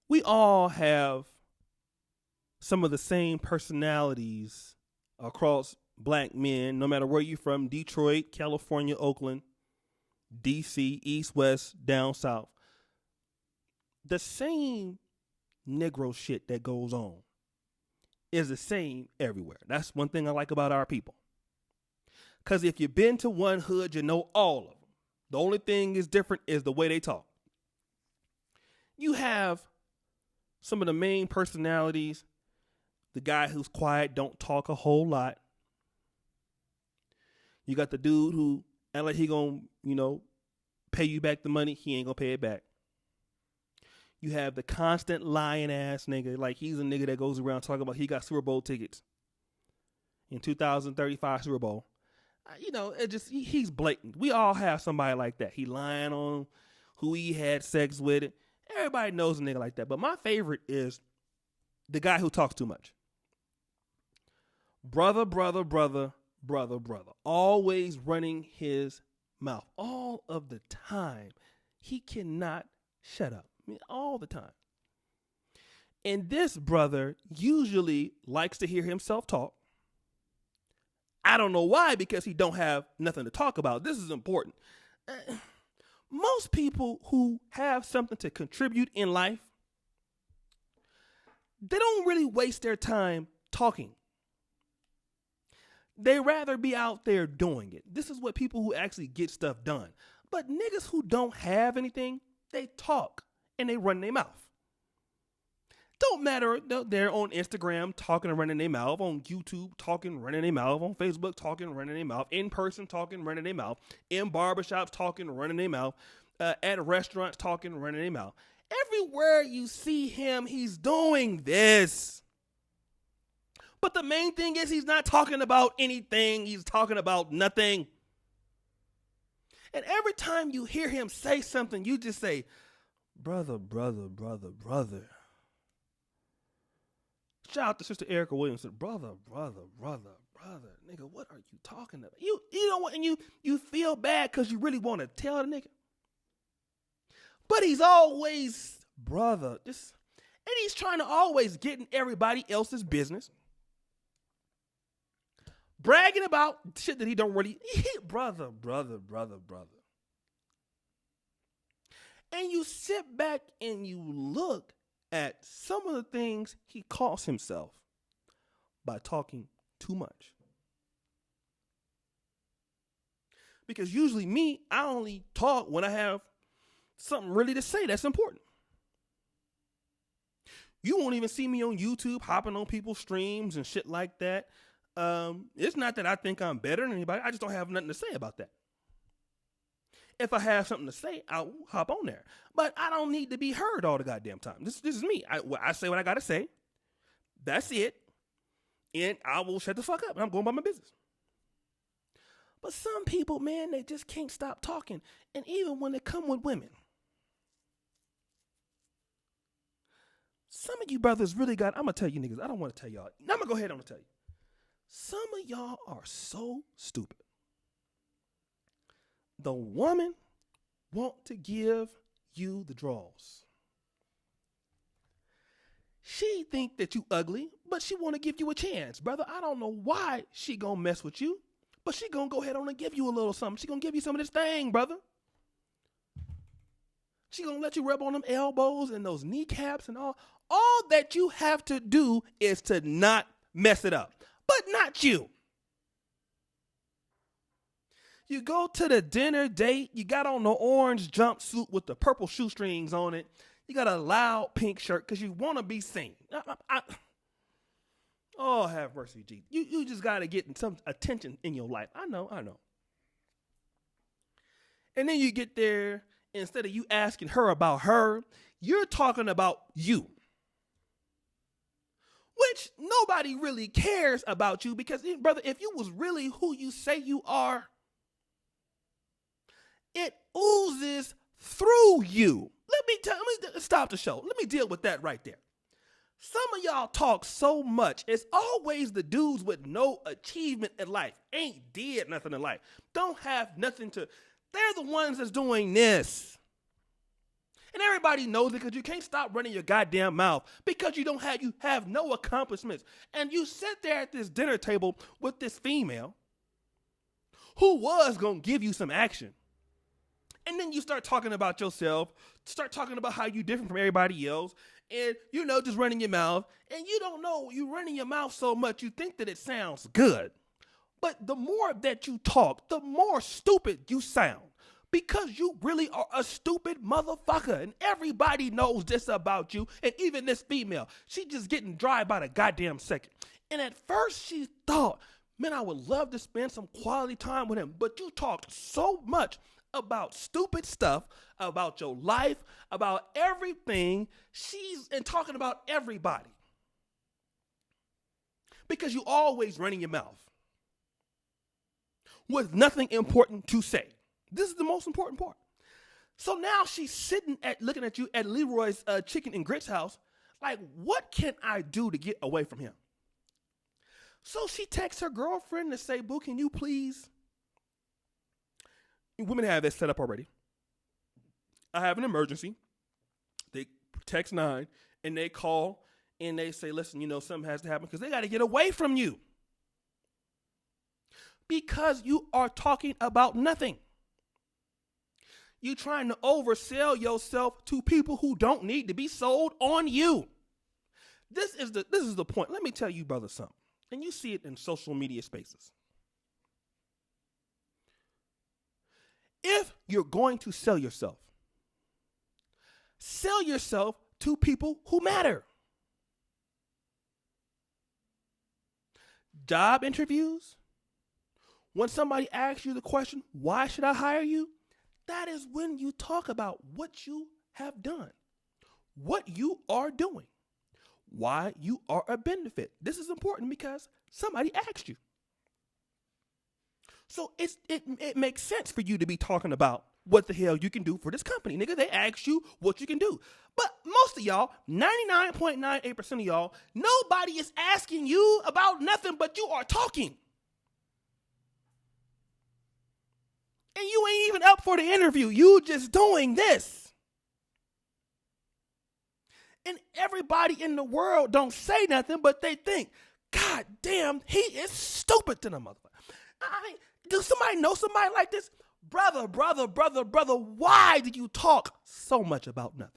We all have some of the same personalities across black men, no matter where you're from: Detroit, California, Oakland, DC, East, West, down south. The same Negro shit that goes on is the same everywhere. That's one thing I like about our people. Because if you've been to one hood, you know all of them. The only thing is different is the way they talk. You have some of the main personalities: the guy who's quiet, don't talk a whole lot. You got the dude who act like he gonna, pay you back the money. He ain't gonna pay it back. You have the constant lying ass nigga. Like, he's a nigga that goes around talking about he got Super Bowl tickets in 2035 Super Bowl. He's blatant. We all have somebody like that. He lying on who he had sex with. Everybody knows a nigga like that. But my favorite is the guy who talks too much. Brother. Always running his mouth all of the time. He cannot shut up. I mean, all the time. And this brother usually likes to hear himself talk. I don't know why, because he don't have nothing to talk about. This is important. Most people who have something to contribute in life, they don't really waste their time talking. They rather be out there doing it. This is what people who actually get stuff done. But niggas who don't have anything, they talk and they run their mouth. Don't matter, they're on Instagram talking and running their mouth, on YouTube talking, running their mouth, on Facebook talking, running their mouth, in person talking, running their mouth, in barbershops talking, running their mouth, at restaurants talking, running their mouth. Everywhere you see him, he's doing this. But the main thing is he's not talking about anything. He's talking about nothing. And every time you hear him say something, you just say, brother. Shout out to Sister Erica Williams. Brother. Nigga, what are you talking about? You know what? And you feel bad because you really want to tell the nigga. But he's always brother. And he's trying to always get in everybody else's business. Bragging about shit that he don't really. Brother. And you sit back and you look at some of the things he calls himself by talking too much. Because usually me, I only talk when I have something really to say that's important. You won't even see me on YouTube hopping on people's streams and shit like that. It's not that I think I'm better than anybody. I just don't have nothing to say about that. If I have something to say, I'll hop on there. But I don't need to be heard all the goddamn time. This is me. I say what I got to say. That's it. And I will shut the fuck up. And I'm going about my business. But some people, man, they just can't stop talking. And even when they come with women. Some of you brothers really got, I'm going to tell you niggas, I don't want to tell y'all. I'm going to go ahead and I'm going to tell you. Some of y'all are so stupid. The woman want to give you the draws. She think that you ugly, but she want to give you a chance. Brother, I don't know why she gonna mess with you, but she gonna go ahead on and give you a little something. She gonna give you some of this thing, brother. She gonna let you rub on them elbows and those kneecaps and all. All that you have to do is to not mess it up, but not you. You go to the dinner date, you got on the orange jumpsuit with the purple shoestrings on it. You got a loud pink shirt because you want to be seen. Oh, have mercy, G. You just got to get some attention in your life. I know. And then you get there, instead of you asking her about her, you're talking about you. Which nobody really cares about you because, brother, if you was really who you say you are, it oozes through you. Let me stop the show. Let me deal with that right there. Some of y'all talk so much. It's always the dudes with no achievement in life. Ain't did nothing in life. Don't have nothing to. They're the ones that's doing this. And everybody knows it because you can't stop running your goddamn mouth because you have no accomplishments. And you sit there at this dinner table with this female who was going to give you some action. And then you start talking about yourself, start talking about how you're different from everybody else, and, just running your mouth. And you don't know, you're running your mouth so much, you think that it sounds good. But the more that you talk, the more stupid you sound. Because you really are a stupid motherfucker. And everybody knows this about you. And even this female, she just getting dry by the goddamn second. And at first she thought, man, I would love to spend some quality time with him. But you talked so much about stupid stuff, about your life, about everything. And talking about everybody. Because you always running your mouth with nothing important to say. This is the most important part. So now she's looking at you at Leroy's Chicken and Grits house. Like, what can I do to get away from him? So she texts her girlfriend to say, boo, can you please? Women have that set up already. I have an emergency. They text 9 and they call and they say, listen, something has to happen because they got to get away from you. Because you are talking about nothing. You're trying to oversell yourself to people who don't need to be sold on you. This is the point. Let me tell you, brother, something. And you see it in social media spaces. If you're going to sell yourself to people who matter. Job interviews. When somebody asks you the question, why should I hire you? That is when you talk about what you have done, what you are doing, why you are a benefit. This is important because somebody asked you. So it makes sense for you to be talking about what the hell you can do for this company. Nigga, they asked you what you can do. But most of y'all, 99.98% of y'all, nobody is asking you about nothing but you are talking. And you ain't even up for the interview. You just doing this. And everybody in the world don't say nothing, but they think, God damn, he is stupid to the motherfucker. I mean, does somebody know somebody like this? Brother, why do you talk so much about nothing?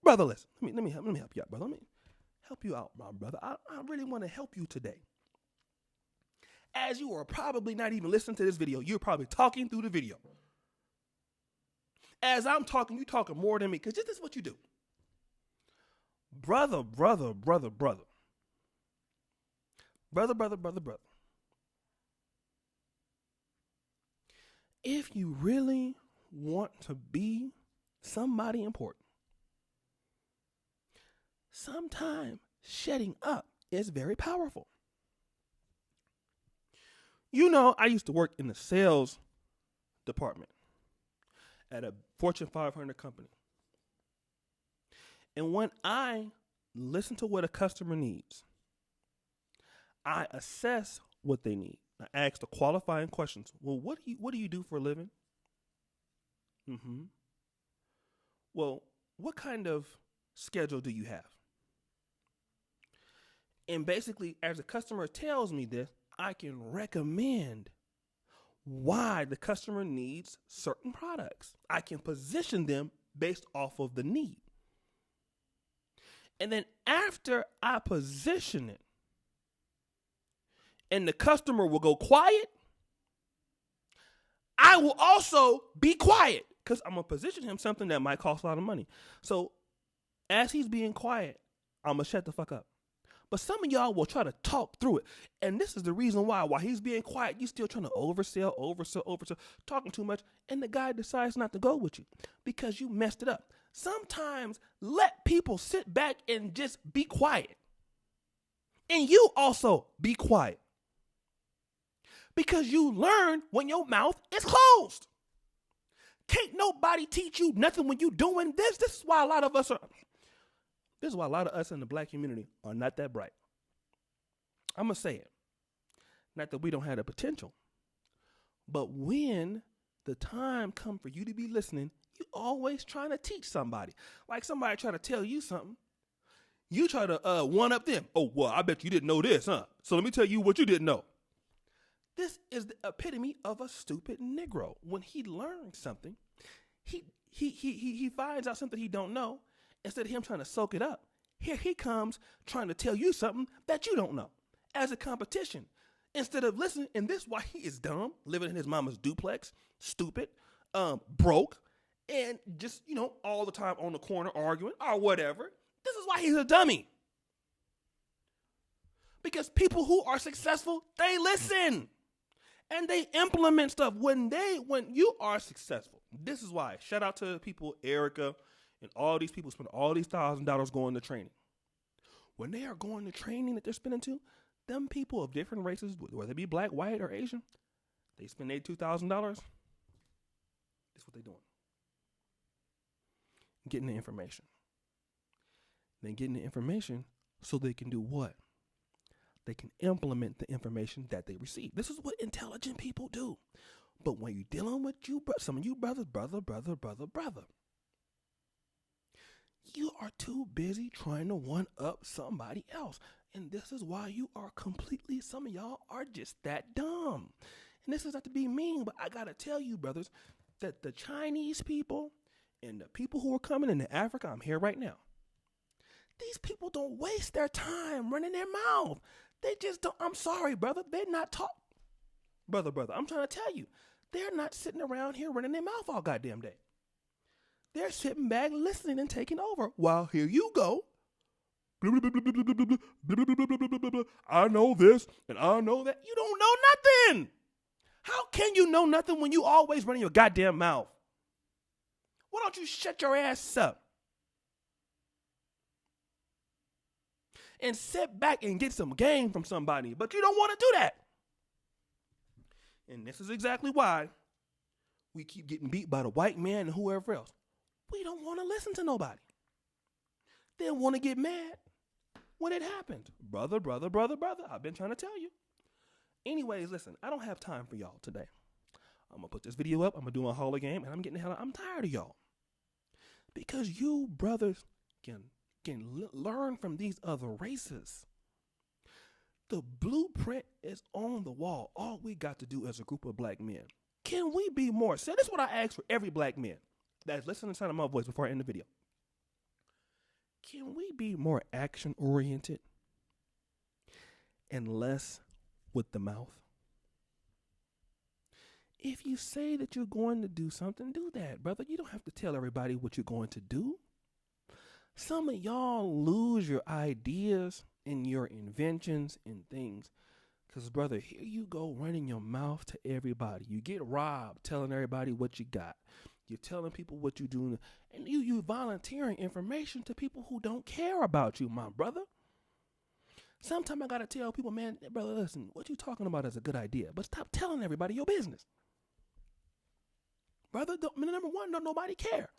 Brother, listen. Let me help you out, brother. Let me help you out, my brother. I really want to help you today. As you are probably not even listening to this video, you're probably talking through the video. As I'm talking, you're talking more than me, because this is what you do. Brother. If you really want to be somebody important, sometimes shutting up is very powerful. I used to work in the sales department at a Fortune 500 company. And when I listen to what a customer needs, I assess what they need. I ask the qualifying questions. Well, what do you do for a living? Well, what kind of schedule do you have? And basically, as the customer tells me this, I can recommend why the customer needs certain products. I can position them based off of the need. And then after I position it, and the customer will go quiet, I will also be quiet because I'm going to position him something that might cost a lot of money. So as he's being quiet, I'm going to shut the fuck up. But some of y'all will try to talk through it. And this is the reason why. While he's being quiet, you still trying to oversell, talking too much. And the guy decides not to go with you because you messed it up. Sometimes let people sit back and just be quiet. And you also be quiet. Because you learn when your mouth is closed. Can't nobody teach you nothing when you doing this. This is why a lot of us in the black community are not that bright. I'm going to say it. Not that we don't have the potential, But when the time comes for you to be listening, you always trying to teach somebody. Like somebody try to tell you something. You try to one up them. Oh, well, I bet you didn't know this, huh? So let me tell you what you didn't know. This is the epitome of a stupid Negro. When he learns something, he finds out something he don't know. Instead of him trying to soak it up, here he comes trying to tell you something that you don't know as a competition. Instead of listening, and this is why he is dumb, living in his mama's duplex, stupid, broke, and just, all the time on the corner arguing or whatever. This is why he's a dummy. Because people who are successful, they listen. And they implement stuff when you are successful. This is why. Shout out to people, Erica, and all these people spend all these $1,000 going to training. When they are going to training that they're spending to, them people of different races, whether it be black, white, or Asian, they spend their $2,000. That's what they're doing. Getting the information. Then getting the information so they can do what? They can implement the information that they receive. This is what intelligent people do. But when you're dealing with some of you brothers, brother, you are too busy trying to one-up somebody else. And this is why some of y'all are just that dumb. And this is not to be mean, but I got to tell you, brothers, that the Chinese people and the people who are coming into Africa, I'm here right now. These people don't waste their time running their mouth. They just don't. I'm sorry, brother. They're not talk. Brother. I'm trying to tell you. They're not sitting around here running their mouth all goddamn day. They're sitting back, listening and taking over. While here you go. I know this and I know that. You don't know nothing. How can you know nothing when you always running your goddamn mouth? Why don't you shut your ass up? And sit back and get some game from somebody. But you don't want to do that. And this is exactly why we keep getting beat by the white man and whoever else. We don't want to listen to nobody. They want to get mad when it happens. Brother. I've been trying to tell you. Anyways, listen, I don't have time for y'all today. I'm going to put this video up. I'm going to do my Hall of Game. And I'm tired of y'all. Because you brothers can learn from these other races. The blueprint is on the wall. All we got to do as a group of black men. Can we be more? So this is what I ask for every black man that's listening to the sound of my voice before I end the video. Can we be more action oriented and less with the mouth? If you say that you're going to do something, do that, brother. You don't have to tell everybody what you're going to do. Some of y'all lose your ideas and your inventions and things. Because, brother, here you go running your mouth to everybody. You get robbed telling everybody what you got. You're telling people what you're doing. And you volunteering information to people who don't care about you, my brother. Sometimes I got to tell people, man, brother, listen, what you talking about is a good idea. But stop telling everybody your business. Brother, number one, don't nobody care.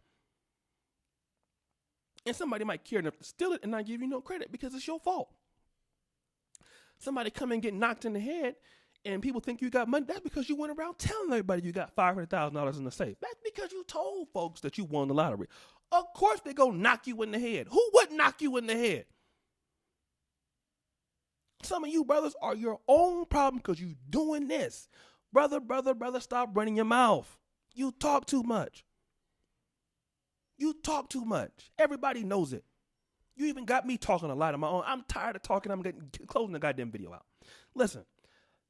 And somebody might care enough to steal it and not give you no credit because it's your fault. Somebody come and get knocked in the head and people think you got money. That's because you went around telling everybody you got $500,000 in the safe. That's because you told folks that you won the lottery. Of course they go knock you in the head. Who would knock you in the head? Some of you brothers are your own problem because you doing this. Brother, stop running your mouth. You talk too much. You talk too much. Everybody knows it. You even got me talking a lot on my own. I'm tired of talking. I'm closing the goddamn video out. Listen,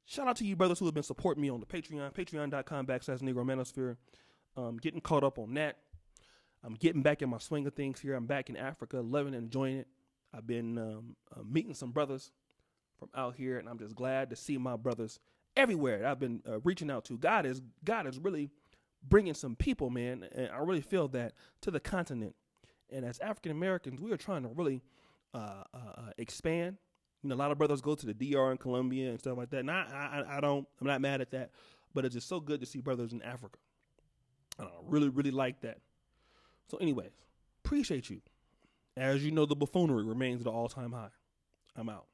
shout out to you brothers who have been supporting me on the Patreon, patreon.com/Negro Manosphere. Getting caught up on that. I'm getting back in my swing of things here. I'm back in Africa, loving and enjoying it. I've been meeting some brothers from out here, and I'm just glad to see my brothers everywhere. I've been reaching out to. God is really bringing some people, man, and I really feel that to the continent. And as African Americans, we are trying to really expand. You know, a lot of brothers go to the DR in Colombia and stuff like that. And I'm not mad at that, but it's just so good to see brothers in Africa. And I really, really like that. So anyways, appreciate you. As you know, the buffoonery remains at an all-time high. I'm out.